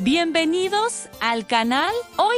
Bienvenidos al canal. Hoy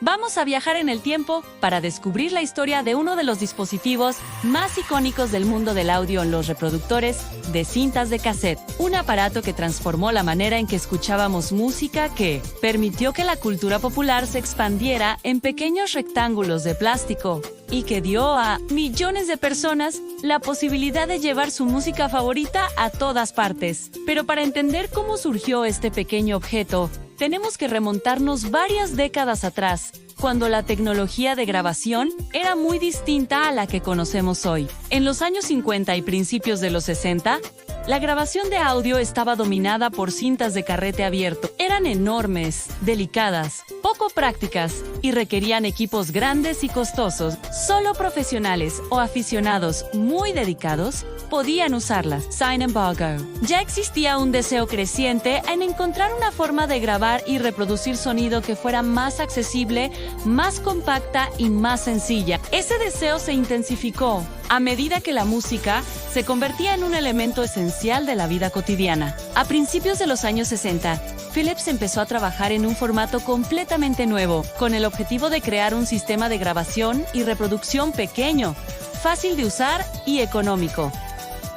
vamos a viajar en el tiempo para descubrir la historia de uno de los dispositivos más icónicos del mundo del audio, los reproductores de cintas de cassette. Un aparato que transformó la manera en que escuchábamos música, que permitió que la cultura popular se expandiera en pequeños rectángulos de plástico y que dio a millones de personas la posibilidad de llevar su música favorita a todas partes. Pero para entender cómo surgió este pequeño objeto, tenemos que remontarnos varias décadas atrás, cuando la tecnología de grabación era muy distinta a la que conocemos hoy. En los años 50 y principios de los 60, la grabación de audio estaba dominada por cintas de carrete abierto. Eran enormes, delicadas, poco prácticas y requerían equipos grandes y costosos. Solo profesionales o aficionados muy dedicados podían usarlas. Sin embargo, ya existía un deseo creciente en encontrar una forma de grabar y reproducir sonido que fuera más accesible, más compacta y más sencilla. Ese deseo se intensificó a medida que la música se convertía en un elemento esencial de la vida cotidiana. A principios de los años 60, Philips empezó a trabajar en un formato completamente nuevo, con el objetivo de crear un sistema de grabación y reproducción pequeño, fácil de usar y económico.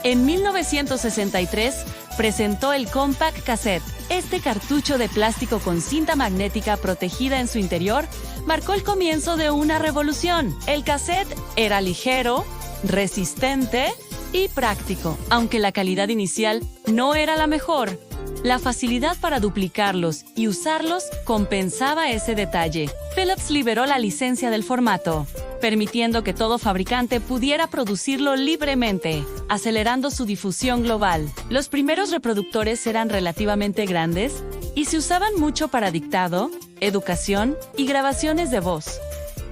En 1963, presentó el Compact Cassette. Este cartucho de plástico con cinta magnética protegida en su interior marcó el comienzo de una revolución. El cassette era ligero, resistente y práctico. Aunque la calidad inicial no era la mejor, la facilidad para duplicarlos y usarlos compensaba ese detalle. Philips liberó la licencia del formato, permitiendo que todo fabricante pudiera producirlo libremente, acelerando su difusión global. Los primeros reproductores eran relativamente grandes y se usaban mucho para dictado, educación y grabaciones de voz.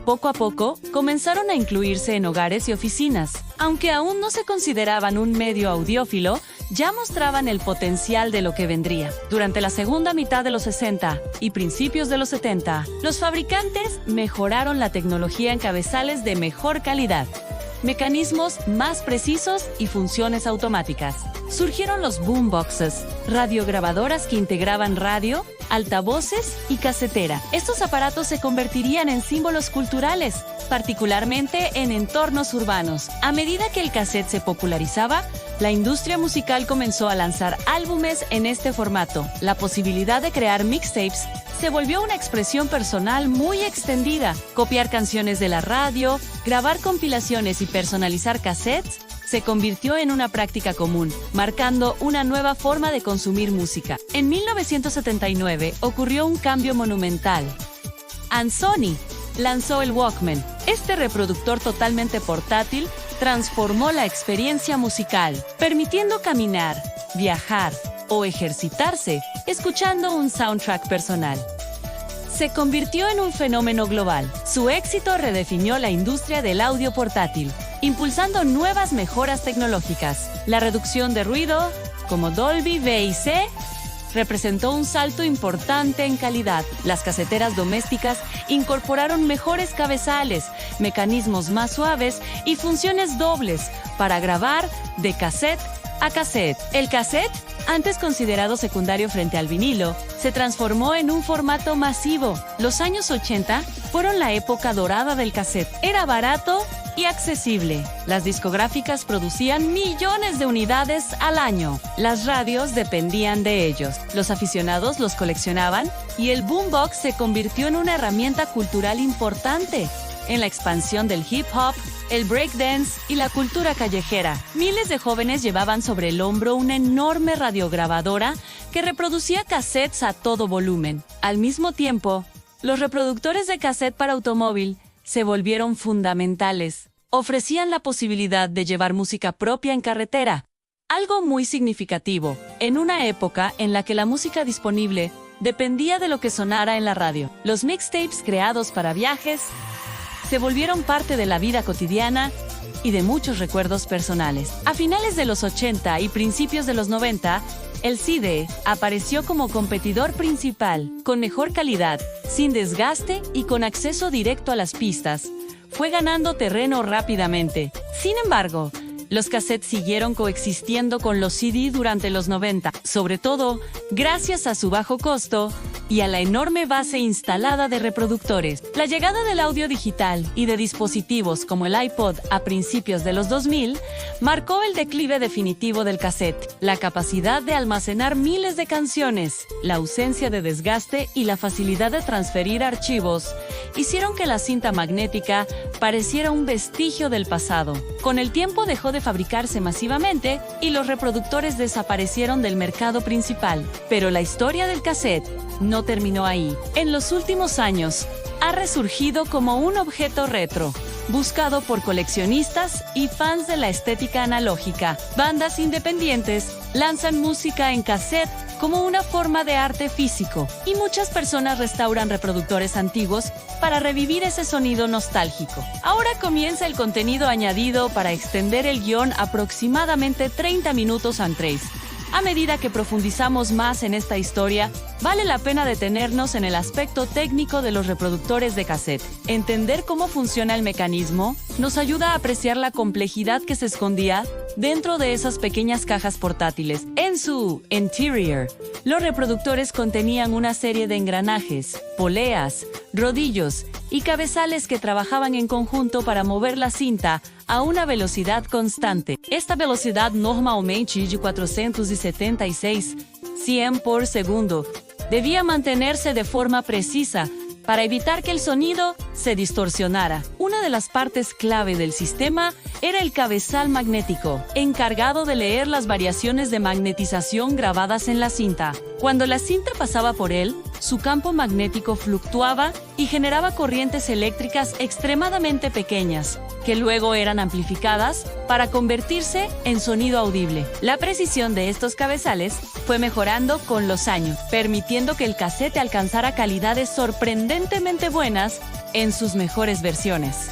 Poco a poco, comenzaron a incluirse en hogares y oficinas. Aunque aún no se consideraban un medio audiófilo, ya mostraban el potencial de lo que vendría. Durante la segunda mitad de los 60 y principios de los 70, los fabricantes mejoraron la tecnología en cabezales de mejor calidad, mecanismos más precisos y funciones automáticas. Surgieron los boomboxes, radiograbadoras que integraban radio, altavoces y casetera. Estos aparatos se convertirían en símbolos culturales, particularmente en entornos urbanos. A medida que el cassette se popularizaba, la industria musical comenzó a lanzar álbumes en este formato. La posibilidad de crear mixtapes se volvió una expresión personal muy extendida. Copiar canciones de la radio, grabar compilaciones y personalizar cassettes se convirtió en una práctica común, marcando una nueva forma de consumir música. En 1979 ocurrió un cambio monumental. Sony lanzó el Walkman. Este reproductor totalmente portátil transformó la experiencia musical, permitiendo caminar, viajar o ejercitarse escuchando un soundtrack personal. Se convirtió en un fenómeno global. Su éxito redefinió la industria del audio portátil, impulsando nuevas mejoras tecnológicas. La reducción de ruido, como Dolby VIC, representó un salto importante en calidad. Las caseteras domésticas incorporaron mejores cabezales, mecanismos más suaves y funciones dobles para grabar de cassette a cassette. El cassette, antes considerado secundario frente al vinilo, se transformó en un formato masivo. Los años 80 fueron la época dorada del cassette. Era barato y accesible. Las discográficas producían millones de unidades al año. Las radios dependían de ellos. Los aficionados los coleccionaban y el boombox se convirtió en una herramienta cultural importante en la expansión del hip hop, el breakdance y la cultura callejera. Miles de jóvenes llevaban sobre el hombro una enorme radiograbadora que reproducía cassettes a todo volumen. Al mismo tiempo, los reproductores de cassette para automóvil se volvieron fundamentales. Ofrecían la posibilidad de llevar música propia en carretera, algo muy significativo en una época en la que la música disponible dependía de lo que sonara en la radio. Los mixtapes creados para viajes se volvieron parte de la vida cotidiana y de muchos recuerdos personales. A finales de los 80 y principios de los 90, el CD apareció como competidor principal, con mejor calidad, sin desgaste y con acceso directo a las pistas. Fue ganando terreno rápidamente. Sin embargo, los cassettes siguieron coexistiendo con los CD durante los 90, sobre todo gracias a su bajo costo y a la enorme base instalada de reproductores. La llegada del audio digital y de dispositivos como el iPod a principios de los 2000 marcó el declive definitivo del cassette. La capacidad de almacenar miles de canciones, la ausencia de desgaste y la facilidad de transferir archivos hicieron que la cinta magnética pareciera un vestigio del pasado. Con el tiempo dejó de fabricarse masivamente y los reproductores desaparecieron del mercado principal. Pero la historia del cassette no terminó ahí. En los últimos años, ha resurgido como un objeto retro, buscado por coleccionistas y fans de la estética analógica. Bandas independientes lanzan música en cassette como una forma de arte físico, y muchas personas restauran reproductores antiguos para revivir ese sonido nostálgico. Ahora comienza el contenido añadido para extender el guión aproximadamente 30 minutos antes. A medida que profundizamos más en esta historia, vale la pena detenernos en el aspecto técnico de los reproductores de cassette. Entender cómo funciona el mecanismo nos ayuda a apreciar la complejidad que se escondía dentro de esas pequeñas cajas portátiles. En su interior, los reproductores contenían una serie de engranajes, poleas, rodillos y cabezales que trabajaban en conjunto para mover la cinta a una velocidad constante. Esta velocidad, normalmente de 476 100 por segundo, debía mantenerse de forma precisa para evitar que el sonido se distorsionara. Una de las partes clave del sistema era el cabezal magnético, encargado de leer las variaciones de magnetización grabadas en la cinta. Cuando la cinta pasaba por él, su campo magnético fluctuaba y generaba corrientes eléctricas extremadamente pequeñas, que luego eran amplificadas para convertirse en sonido audible. La precisión de estos cabezales fue mejorando con los años, permitiendo que el cassette alcanzara calidades sorprendentemente buenas en sus mejores versiones.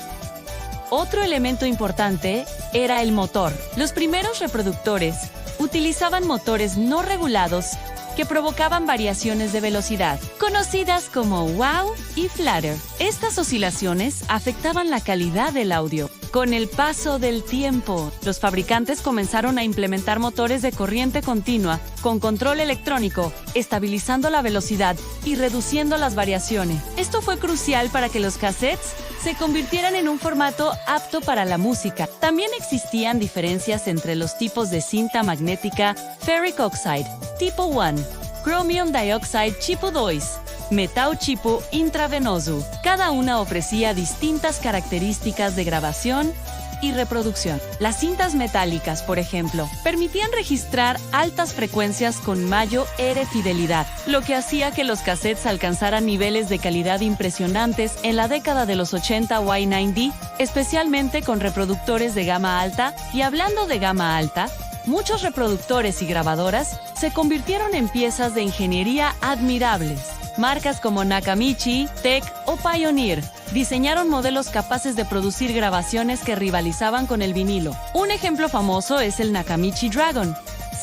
Otro elemento importante era el motor. Los primeros reproductores utilizaban motores no regulados que provocaban variaciones de velocidad, conocidas como wow y flutter. Estas oscilaciones afectaban la calidad del audio. Con el paso del tiempo, los fabricantes comenzaron a implementar motores de corriente continua con control electrónico, estabilizando la velocidad y reduciendo las variaciones. Esto fue crucial para que los cassettes se convirtieran en un formato apto para la música. También existían diferencias entre los tipos de cinta magnética ferric oxide, tipo 1, chromium dioxide tipo 2, metal tipo intravenoso. Cada una ofrecía distintas características de grabación y reproducción. Las cintas metálicas, por ejemplo, permitían registrar altas frecuencias con mayor fidelidad, lo que hacía que los cassettes alcanzaran niveles de calidad impresionantes en la década de los 80 Y90, especialmente con reproductores de gama alta. Y hablando de gama alta, muchos reproductores y grabadoras se convirtieron en piezas de ingeniería admirables. Marcas como Nakamichi, Tech o Pioneer diseñaron modelos capaces de producir grabaciones que rivalizaban con el vinilo. Un ejemplo famoso es el Nakamichi Dragon,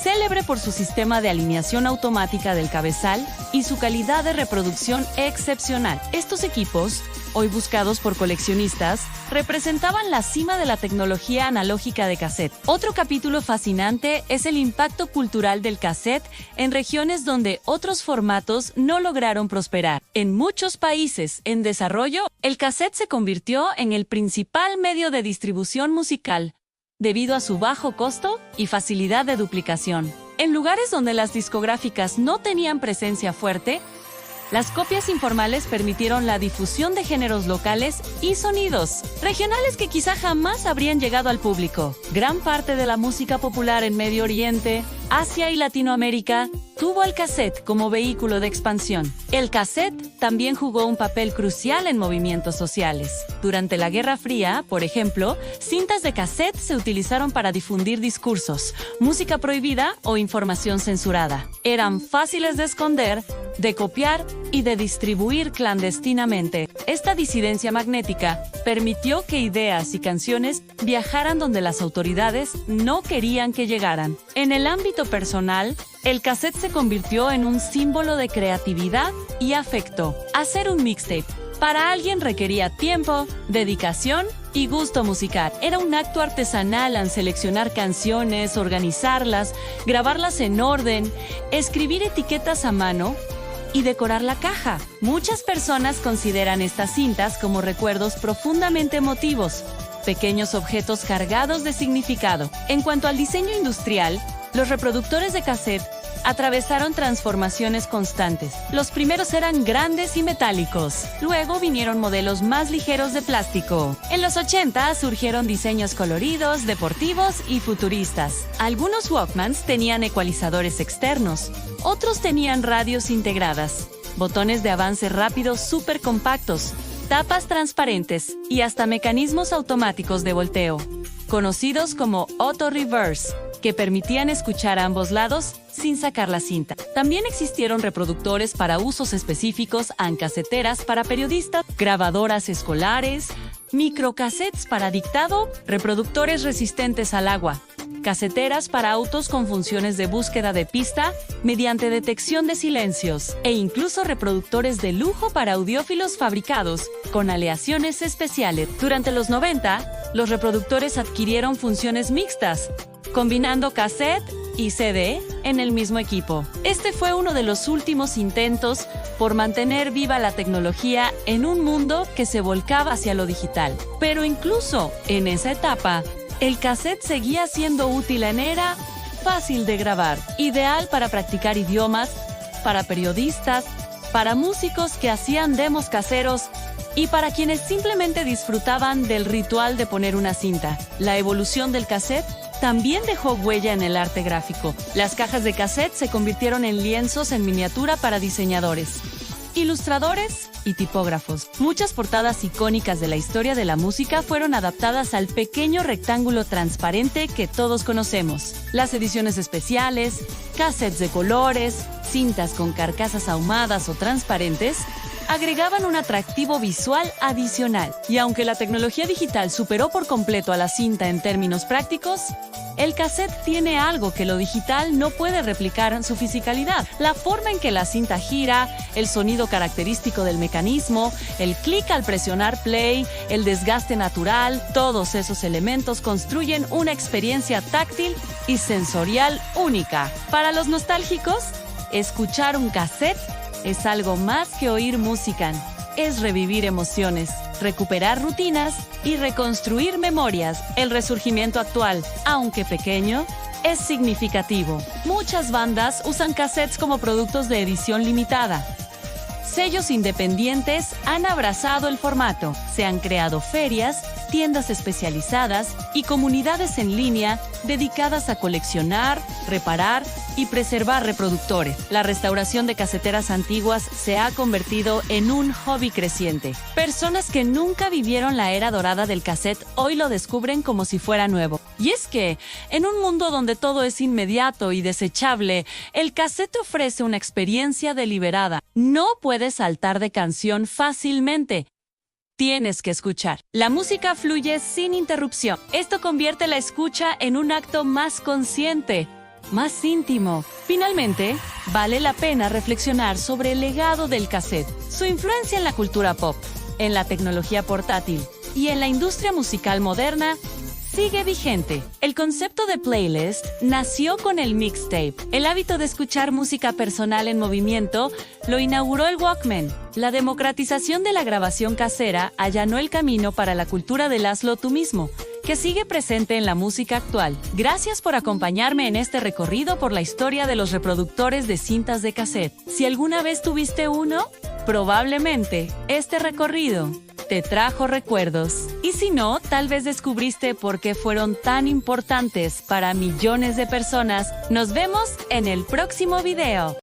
célebre por su sistema de alineación automática del cabezal y su calidad de reproducción excepcional. Estos equipos, hoy buscados por coleccionistas, representaban la cima de la tecnología analógica de cassette. Otro capítulo fascinante es el impacto cultural del cassette en regiones donde otros formatos no lograron prosperar. En muchos países en desarrollo, el cassette se convirtió en el principal medio de distribución musical, debido a su bajo costo y facilidad de duplicación. En lugares donde las discográficas no tenían presencia fuerte, las copias informales permitieron la difusión de géneros locales y sonidos regionales que quizá jamás habrían llegado al público. Gran parte de la música popular en Medio Oriente, Asia y Latinoamérica tuvo al cassette como vehículo de expansión. El cassette también jugó un papel crucial en movimientos sociales. Durante la Guerra Fría, por ejemplo, cintas de cassette se utilizaron para difundir discursos, música prohibida o información censurada. Eran fáciles de esconder, de copiar y de distribuir clandestinamente. Esta disidencia magnética permitió que ideas y canciones viajaran donde las autoridades no querían que llegaran. En el ámbito personal, el cassette se convirtió en un símbolo de creatividad y afecto. Hacer un mixtape para alguien requería tiempo, dedicación y gusto musical. Era un acto artesanal al seleccionar canciones, organizarlas, grabarlas en orden, escribir etiquetas a mano y decorar la caja. Muchas personas consideran estas cintas como recuerdos profundamente emotivos, pequeños objetos cargados de significado. En cuanto al diseño industrial, los reproductores de cassette atravesaron transformaciones constantes. Los primeros eran grandes y metálicos. Luego vinieron modelos más ligeros de plástico. En los 80 surgieron diseños coloridos, deportivos y futuristas. Algunos Walkmans tenían ecualizadores externos. Otros tenían radios integradas, botones de avance rápido súper compactos, tapas transparentes y hasta mecanismos automáticos de volteo, conocidos como auto reverse, que permitían escuchar a ambos lados sin sacar la cinta. También existieron reproductores para usos específicos, caseteras para periodistas, grabadoras escolares, microcassettes para dictado, reproductores resistentes al agua, caseteras para autos con funciones de búsqueda de pista mediante detección de silencios, e incluso reproductores de lujo para audiófilos fabricados con aleaciones especiales. Durante los 90, los reproductores adquirieron funciones mixtas, combinando cassette y CD en el mismo equipo. Este fue uno de los últimos intentos por mantener viva la tecnología en un mundo que se volcaba hacia lo digital. Pero incluso en esa etapa, el cassette seguía siendo útil era fácil de grabar, ideal para practicar idiomas, para periodistas, para músicos que hacían demos caseros y para quienes simplemente disfrutaban del ritual de poner una cinta. La evolución del cassette también dejó huella en el arte gráfico. Las cajas de cassette se convirtieron en lienzos en miniatura para diseñadores, ilustradores y tipógrafos. Muchas portadas icónicas de la historia de la música fueron adaptadas al pequeño rectángulo transparente que todos conocemos. Las ediciones especiales, cassettes de colores, cintas con carcasas ahumadas o transparentes, agregaban un atractivo visual adicional. Y aunque la tecnología digital superó por completo a la cinta en términos prácticos, el cassette tiene algo que lo digital no puede replicar en su fisicalidad. La forma en que la cinta gira, el sonido característico del mecanismo, el clic al presionar play, el desgaste natural, todos esos elementos construyen una experiencia táctil y sensorial única. Para los nostálgicos, escuchar un cassette es algo más que oír música. Es revivir emociones, recuperar rutinas y reconstruir memorias. El resurgimiento actual, aunque pequeño, es significativo. Muchas bandas usan cassettes como productos de edición limitada. Sellos independientes han abrazado el formato. Se han creado ferias, tiendas especializadas y comunidades en línea dedicadas a coleccionar, reparar y preservar reproductores. La restauración de caseteras antiguas se ha convertido en un hobby creciente. Personas que nunca vivieron la era dorada del cassette hoy lo descubren como si fuera nuevo. Y es que, en un mundo donde todo es inmediato y desechable, el cassette ofrece una experiencia deliberada. No puedes saltar de canción fácilmente. Tienes que escuchar. La música fluye sin interrupción. Esto convierte la escucha en un acto más consciente, más íntimo. Finalmente, vale la pena reflexionar sobre el legado del cassette, su influencia en la cultura pop, en la tecnología portátil y en la industria musical moderna. Sigue vigente. El concepto de playlist nació con el mixtape. El hábito de escuchar música personal en movimiento lo inauguró el Walkman. La democratización de la grabación casera allanó el camino para la cultura del hazlo tú mismo, que sigue presente en la música actual. Gracias por acompañarme en este recorrido por la historia de los reproductores de cintas de cassette. Si alguna vez tuviste uno, probablemente este recorrido te trajo recuerdos. Y si no, tal vez descubriste por qué fueron tan importantes para millones de personas. Nos vemos en el próximo video.